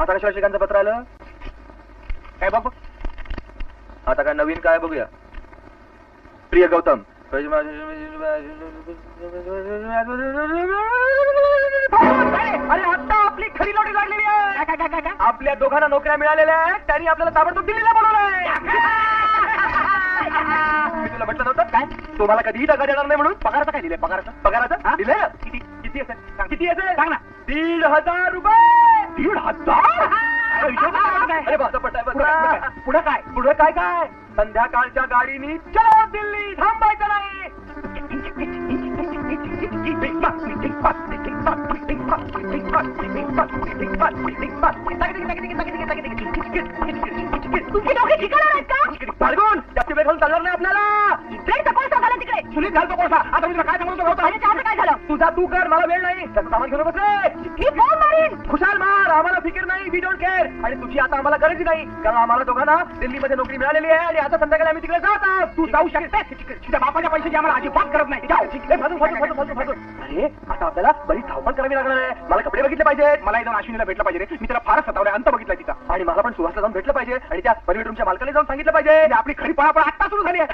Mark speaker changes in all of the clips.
Speaker 1: आता कशा शिकांचं पत्र आलं काय बघ. आता काय नवीन काय बघूया. प्रिय गौतम, अरे आता आपली खरी नोटीस लागलेली आहे. आपल्या दोघांना नोकऱ्या मिळालेल्या आहेत. त्यांनी आपल्याला ताबडतोब दिल्लीला बोलवलंय. मी तुला म्हटलं नव्हतं काय तुम्हाला कधीही दगा देणार नाही म्हणून. पगाराचं काय दिलंय? पगाराचं दिलंय. किती किती असेल? किती असेल सांग ना. 1,500 रुपये. 1,500? अरे पुढे काय? पुढे काय काय? संध्याकाळच्या गाडीनी चलो दिल्ली, थांबायचं नाही. जास्त वेळ घालून चालणार नाही आपल्याला. सुनीत घालतो कोळसा. आता मी तुला काय सांगतो काय झालं? तुझा तू कर, मला वेळ नाही. त्याचं सामान घेऊन बसले. खुशाल मार, आम्हाला फिकीर नाही. We don't care. आणि तुझी आता आम्हाला गरज नाही, कारण आम्हाला दोघांना दिल्लीमध्ये नोकरी मिळालेली आहे आणि आता संध्याकाळी आम्ही तिकडे जात आहोत. तू जाऊ शकते. तुझ्या बापाच्या पैशाची आम्हाला अजिबात गरज नाही. अरे आता आपल्याला बरीच धावपळ करावी लागणार आहे. मला कपडे बघितले पाहिजेत. मला एकदम अश्विनीला भेटलं पाहिजे. मी त्याला फारच सतावलाय. अंत बघितला तिचा. आणि मला पण सुहासला जाऊन भेटलं पाहिजे आणि त्या परिवेटरूमच्या मालकाला जाऊन सांगितलं पाहिजे. आपली खरी पळापळ आता सुरू झाली आहे.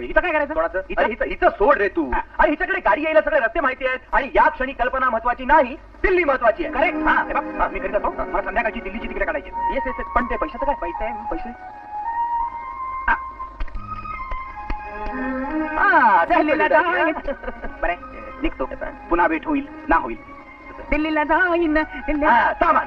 Speaker 1: हिचं काय करायचं? कोणाचं? हिचं सोड रे तू. अरे हिच्याकडे गाडी यायला सगळे रस्ते माहिती आहेत आणि या क्षणी कल्पना महत्वाची नाही, दिल्ली महत्वाची आहे. करेक्ट. हा मी घरी जातो. मला संध्याकाळची दिल्लीची तिकीट काढायची. Yes yes. पण ते पैशाचं काय? पैसे बरे निघतो. पुन्हा भेट होईल ना होईल. दिल्लीला जाईन. सामान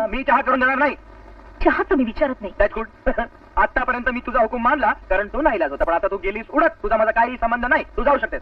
Speaker 1: मी चहा करून देणार नाही.
Speaker 2: चहा तुम्ही विचारत नाही.
Speaker 1: That's good. आतापर्यंत मी तुझा हुकूम मानला कारण तू नाही इलाज होता, पण आता तू गेलीस उडत. तुझा माझा काही संबंध नाही. तू जाऊ शकतेस.